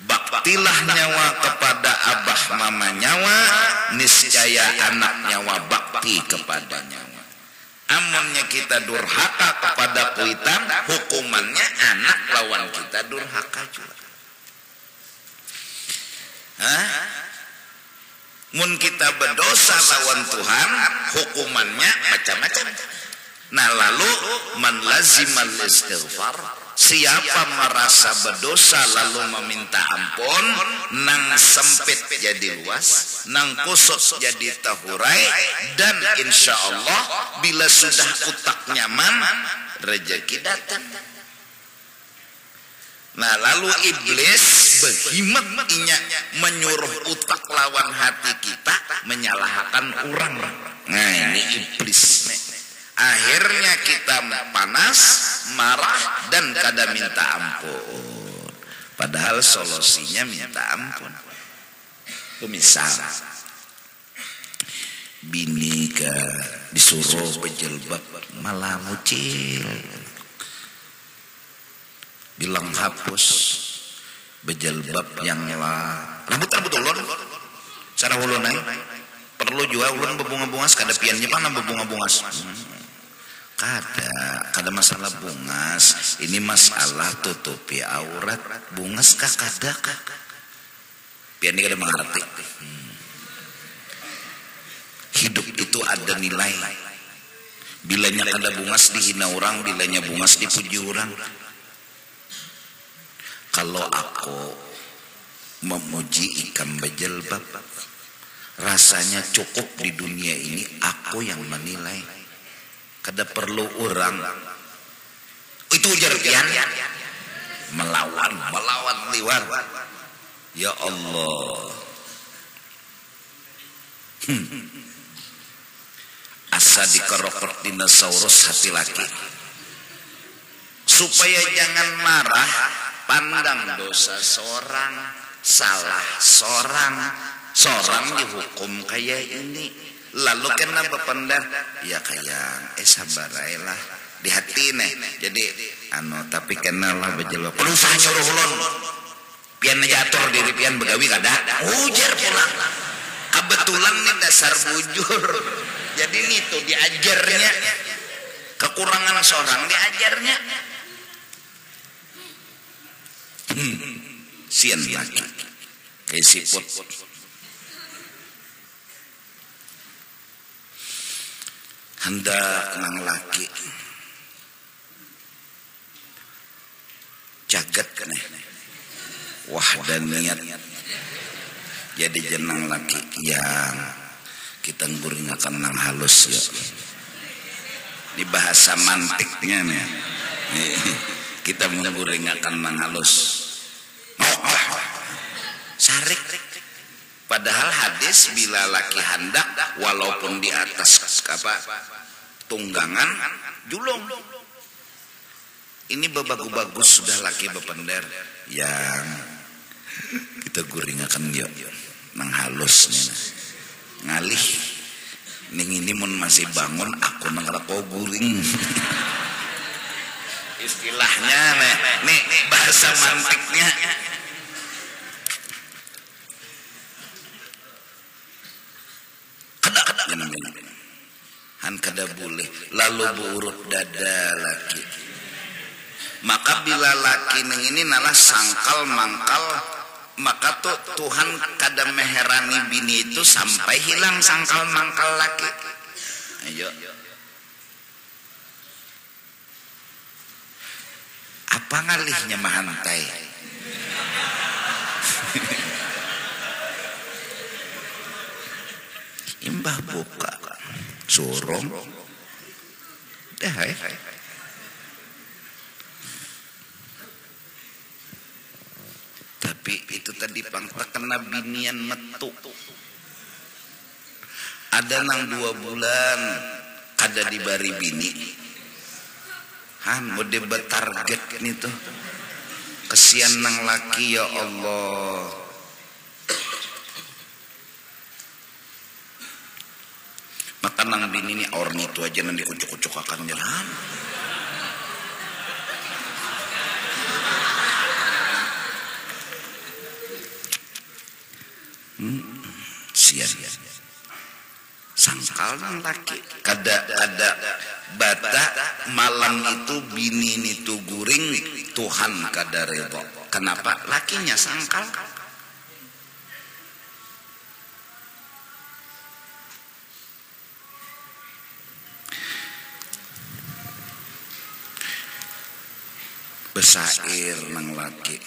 baktilah nyawa kepada abah mama nyawa niscaya anak nyawa bakti kepada nyawa amunnya kita durhaka kepada kuitan hukumannya anak lawan kita durhaka juga mun kita berdosa lawan Tuhan hukumannya macam-macam nah lalu man lazimal istighfar siapa merasa berdosa lalu meminta ampun nang sempit jadi luas nang kusut jadi tahurai dan insya Allah bila sudah utak nyaman rezeki datang. Nah lalu iblis behimat inya menyuruh utak lawan hati kita menyalahkan orang. Nah ini iblis. Akhirnya kita panas, marah dan kada minta ampun. Padahal solusinya minta ampun. Misal bini disuruh berjilbab malah mucil. Bilang hapus berjilbab yang rambut ulun cara ulun perlu juga ulun berbunga-bungas kada piannya pana berbunga-bungas kada masalah bungas ini masalah tutupi aurat bungas kada pian ini kada mengerti hidup itu ada nilai bilanya kada bungas dihina orang bilanya bungas dipuji orang. Kalau aku memuji ikan berjilbab, rasanya cukup di dunia ini aku yang menilai. Kada perlu orang. Itu ujar pian melawan liwar. Ya Allah. Asa dikerokot dinosaurus hati laki. Supaya jangan marah. Pandang dosa seorang, salah seorang dihukum kayak ini. Lalu kena berpendar, ya kayak sabarailah di hati nih. Jadi tapi kenalah berjilbab. Perusahaan nyuruh ulun, pian jatuh diri pian begawi kada. Ujar pulang. Kebetulan nih dasar bujur. Jadi nih tuh diajarnya kekurangan seorang diajarnya. Sian laki kayak siput. Hendak nang laki jagat keneh wah dan niat jadi jenang laki yang kita nguringakan nang halus ya di bahasa mantiknya nih kita menguringakan nang halus sarik. Padahal hadis bila laki hendak walaupun di atas tunggangan julung. Ini bagus sudah laki bepender yang kita guringakan yuk nang halus nih ngalih ning ini mun masih bangun aku nang rapo guring. Istilahnya nih bahasa mantiknya. Han kada boleh lalu burut dada laki. Maka bila laki neng ini nalah sangkal mangkal maka tuh Tuhan kada meherani bini itu sampai hilang sangkal mangkal laki. Ayo. Apa ngalihnya mahantai? Imbah buka surong dah tapi itu tadi pang terkena binian metu ada nang 2 bulan kada dibari bini han mode betarget nih tuh kesian nang laki ya Allah. Maka nang bini ini orni itu aja nanti kucuk-kucuk akan jalan. Sian. Sangkal nang laki. Kada bata malam itu bini itu guring Tuhan kada redha. Kenapa? Lakinya sangkal. Besair nang laki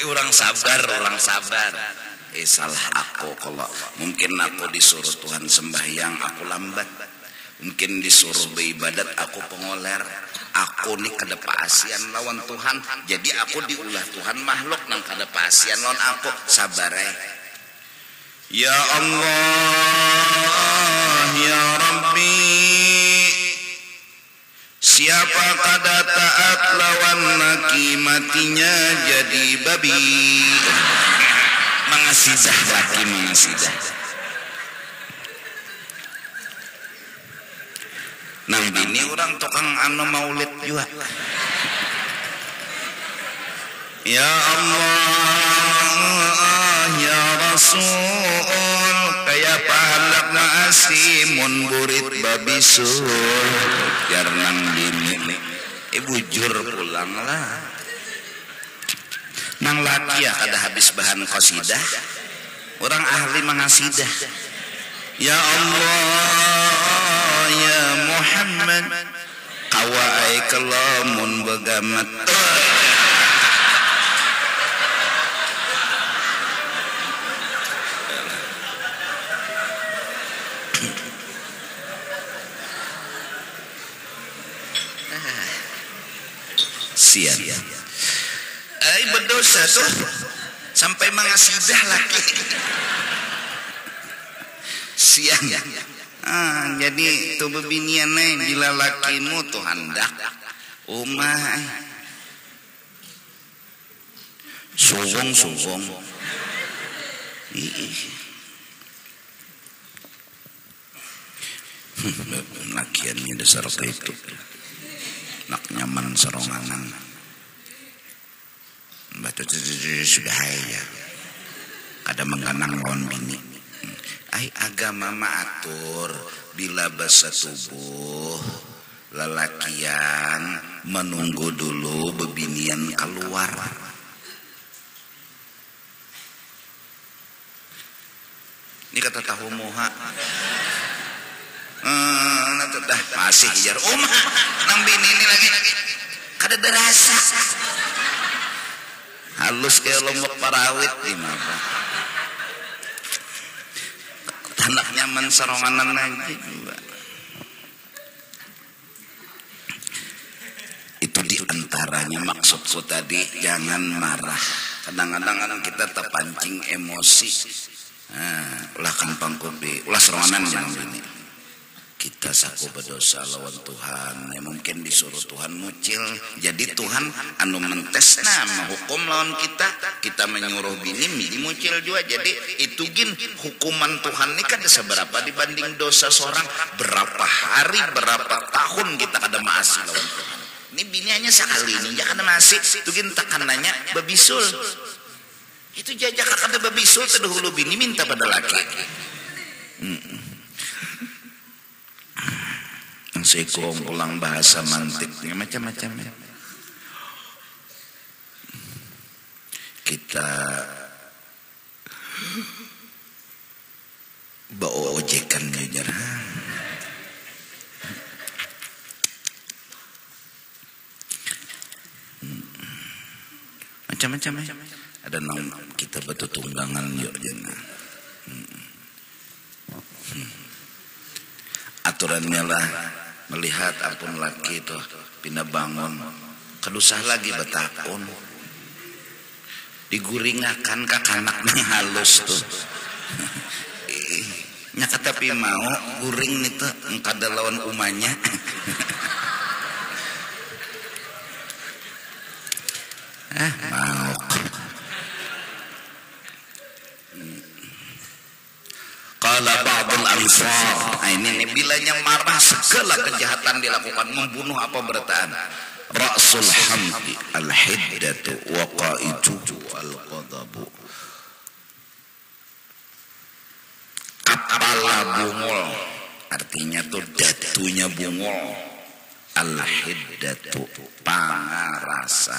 orang sabar salah aku kalau mungkin aku disuruh Tuhan sembahyang aku lambat mungkin disuruh beribadat aku pengoler aku nih kada paasian lawan Tuhan jadi aku diulah Tuhan makhluk nang kada paasian lawan aku sabar ya Allah ya Rabbi. Siapa kada taat lawan laki matinya jadi babi. Mangasidah laki mangasidah. Nang bini orang tukang anu maulid juga. Ya Allah ya Rasul kayak pahalak maasimun burit babi sul jarang bini bujur pulang lah nang laki ya kada habis bahan qasidah orang ahli mangasidah ya Allah ya Muhammad kawai kelamun begamat sian berdosa tuh sampai mangasidah lagi sian jadi tuh bebiniannya bila lakimu tuh hendak umah sungguh lakiannya dasar itu nak nyaman serongangan batu sudah ya kada mengganang lawan bini agama maatur bila basa tubuh lelakian menunggu dulu bebinian keluar Ini kata tahu moha. Dah masih hijar nang bini ini lagi kada derasa halus kayak lombok parawit gimana tanah nyaman seronganan lagi juga. Itu diantaranya maksudku tadi, jangan marah. Kadang-kadang kita terpancing emosi. Ulah kampang kopi, ulah seronganan jangan bini. Kita saku berdosa lawan Tuhan, mungkin disuruh Tuhan mucil. Jadi Tuhan anu mentesna menghukum lawan kita menyuruh bini mucil juga. Jadi itu gin hukuman Tuhan ini kan seberapa dibanding dosa seorang. Berapa hari, berapa tahun kita kada maasi lawan Tuhan. Ini bini hanya sekali ini jangan maasi. Itu gin takanannya babisul. Itu jajak kada babisul terdahulu bini minta pada laki. Sekom ulang bahasa mantiknya macam-macam ya. Kita bawa ojekan ngajar. Macam-macam ya. Ada nang kita batu tunggangan yuk jenah. Aturannya lah melihat ampun laki itu pindah bangun kedusah lagi betakun diguringakan ke kanak nang halus tuh nyaka tapi mau guring itu engkada lawan umanya mau Qala ba'dul ansar. Ini bilanya marah segala kejahatan dilakukan, membunuh apa bertahan. Ra'sul hamdi al-hiddatu wa qa'iduhu al-qadabu. Kepala bungul artinya tuh datunya bungul. Al-hiddatu pangarasan.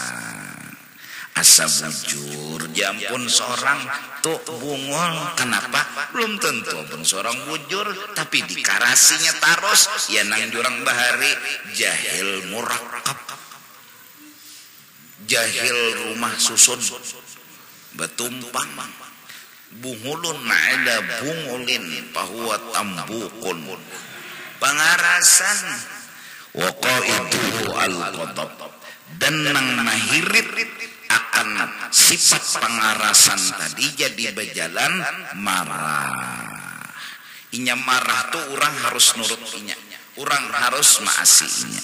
Asa bujur, jampun seorang tuh bungul. Kenapa? Belum tentu pun seorang bujur, tapi dikarasinya taros, ya nang jurang bahari jahil murakab, jahil rumah susun, betumpang, bungulun ma'ada bungulin, pahuwa tambukun, pangarasan, waqaiduhu al-qadab, dan nang mahirit akan sifat pengarasan tadi jadi berjalan marah. Inya marah tuh orang harus nurut inya, orang harus maasinya.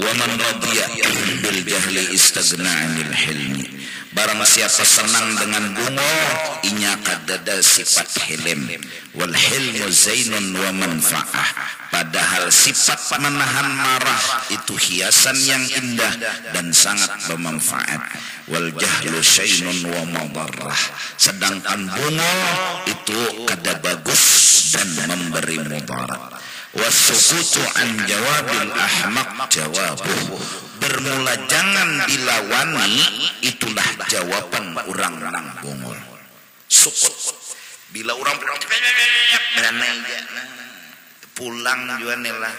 Wa man radiya bil jahli istaghna 'anil hilmi. Barang siapa senang dengan bungo, inya kadada sifat hilm. Wal hilmu zainun wa manfa'ah. Padahal sifat menahan marah itu hiasan yang indah dan sangat bermanfaat. Wal jahlu syainun wa madarrah. Sedangkan bungo itu kada bagus dan memberi mudarat. Wasukutu an jawabil ahmaq jawabuh. Bermula jangan dilawani, itulah jawaban orang nang bungul. Sukut. Bila orang pulang juga lah.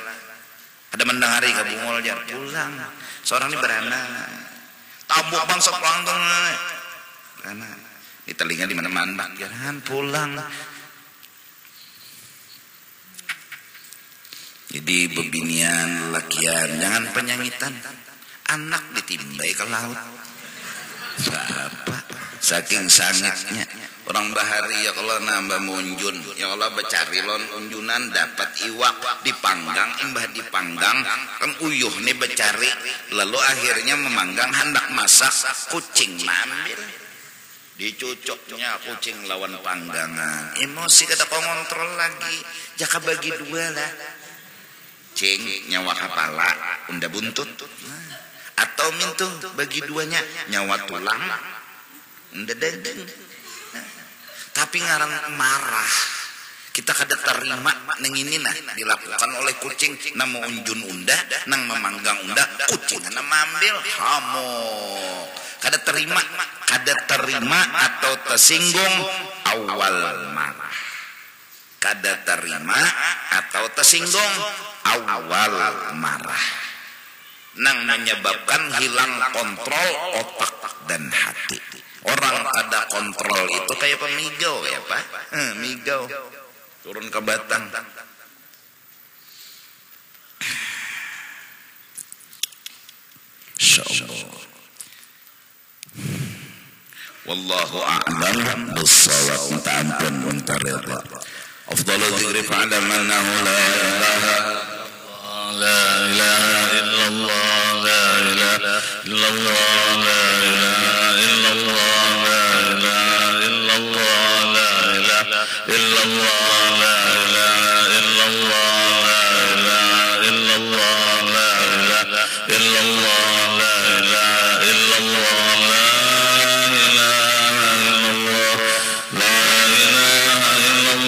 Ada mendang hari ke bungul jar pulang. Seorang ini berana. Tabuk bangsa pulang tuh. Karena di telinga di mana-mana jangan pulang. Jadi bebinian lakian jangan penyangitan. Anak ditimbai ke laut. Bapak saking sangitnya orang bahari ya kalau nambah munjun ya Allah becari lon unjunan dapat iwak dipanggang imbah dipanggang kan uyuh nih becari lalu akhirnya memanggang hendak masak kucing mambil dicucuknya kucing lawan panggangan emosi kada kau ngontrol lagi jaka bagi dua lah cing nyawa kepala unda buntut atau mintu bagi duanya nyawa tulang unda daging tapi ngarang marah kita kada terima neng ini nah dilakukan oleh kucing nang unjun unda nang memanggang unda kucing nang mambil hamok kada terima atau tersinggung awal marah. Kada terima atau tersinggung awal marah. Nang menyebabkan hilang kontrol otak dan hati. Orang kada kontrol itu kayak pemigau ya Pak. Migau turun ke batang. Insyaallah. Wallahu a'lam bis-shawab. Minta ampun, minta ridha. Afdhalul dzikri fa'lam annahu la ilaha illallah, la ilaha illallah, la ilaha illallah, la ilaha illallah, la ilaha illallah, la ilaha illallah, la ilaha illallah, la ilaha illallah, la ilaha illallah.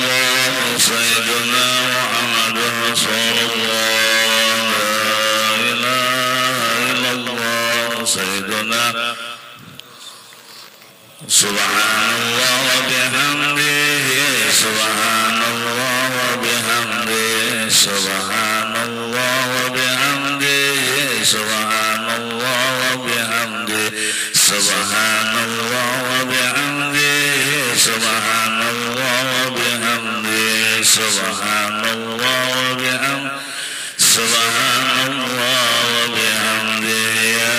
Subhanallah wa bihamdihi, subhanallah wa bihamdihi, subhanallah wa bihamdihi, subhanallah wa bihamdihi, subhanallah wa bihamdihi, subhanallah wa bihamdihi, subhanallah wa bihamdihi, subhanallah wa bihamdihi. Ya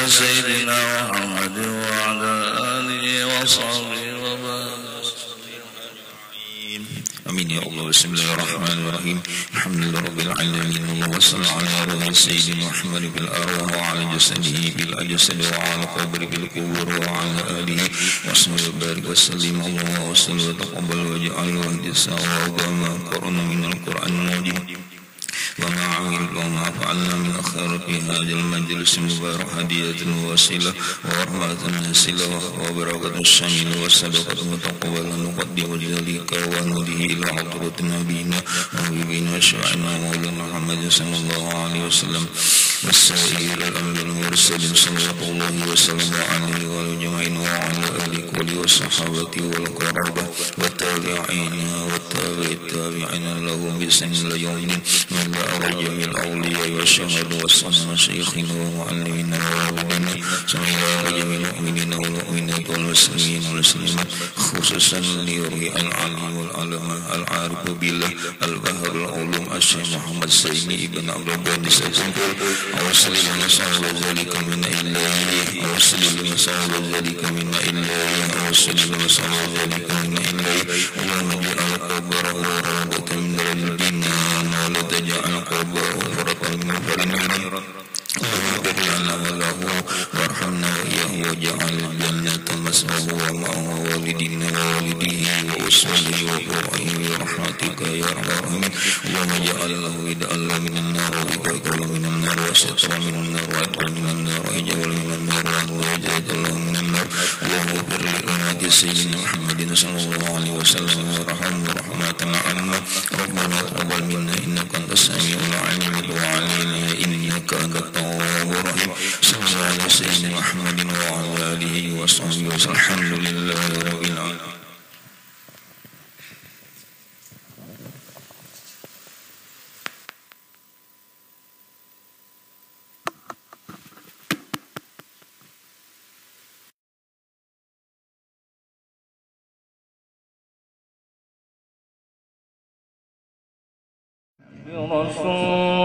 سيدنا محمد وعلى آله وصحبه وبارك. آمين يا الله. بسم الله الرحمن الرحيم. الحمد لله رب العالمين. اللهم صل على روح سيدنا محمد بالأرواح وعلى جسده بالأجساد وعلى قبره بالقبور وعلى آله وصحبه وبارك وسلم. اللهم وصل وتقبل واجعل واهدنا وما قرأنا من القرآن المجيد وما عمل وما فعلنا من الخير في هذا المجلس المبارك هدية وسيلة ورحمة ناسلة وبركة الشاملة والصدقة متقبلة نقدم ذلك ونهديه إلى حضرة نبينا وحبيبنا وشفيعنا مولانا محمد صلى الله عليه وسلم والسائر الأنبياء والمرسلين صلوات الله وسلم عليه وعلى جميعنا وعلى آله كله والصحابة والقرابة والتابعين والتابعين لهم بإحسان إلى يوم الدين. رجم الأولياء والشهداء والصالحين شيخنا ومعلمنا ووالدنا سمعنا رجم المؤمنين والمؤمنات والمسلمين والمسلمات خصوصا ليرجع العلي والعلماء العارف بالله البهر العلوم الشيخ محمد سيدي ابن عبد الرحمن السيد أوصل لنسأل ذلك من إله أوصل لنسأل ذلك من إله أوصل لنسأل ذلك من إله اللهم اجعل قبره روضة من الجنان ولا تجعل قبره فرقا من فرنان اللهم اغفر لنا وله وارحمنا وإياه واجعل الجنة مسواه ومأواه ووالدنا ووالده وأسرته وفرعه برحمتك يا أرحم الراحمين. اللهم اجعل له بدءا من النار وإباقا من النار وسترا من النار وعتقا من النار وإجابا من النار وجاءت له من النار. اللهم اغفر لأمة سيدنا محمد صلى الله عليه وسلم وارحمه رحمة عامة. ربنا تقبل منا إنك أنت السميع العليم وعلينا إنك أنت التواب الرحيم. صلى الله على سيدنا محمد وعلى آله وصحبه وسلم. الحمد لله رب العالمين. برسول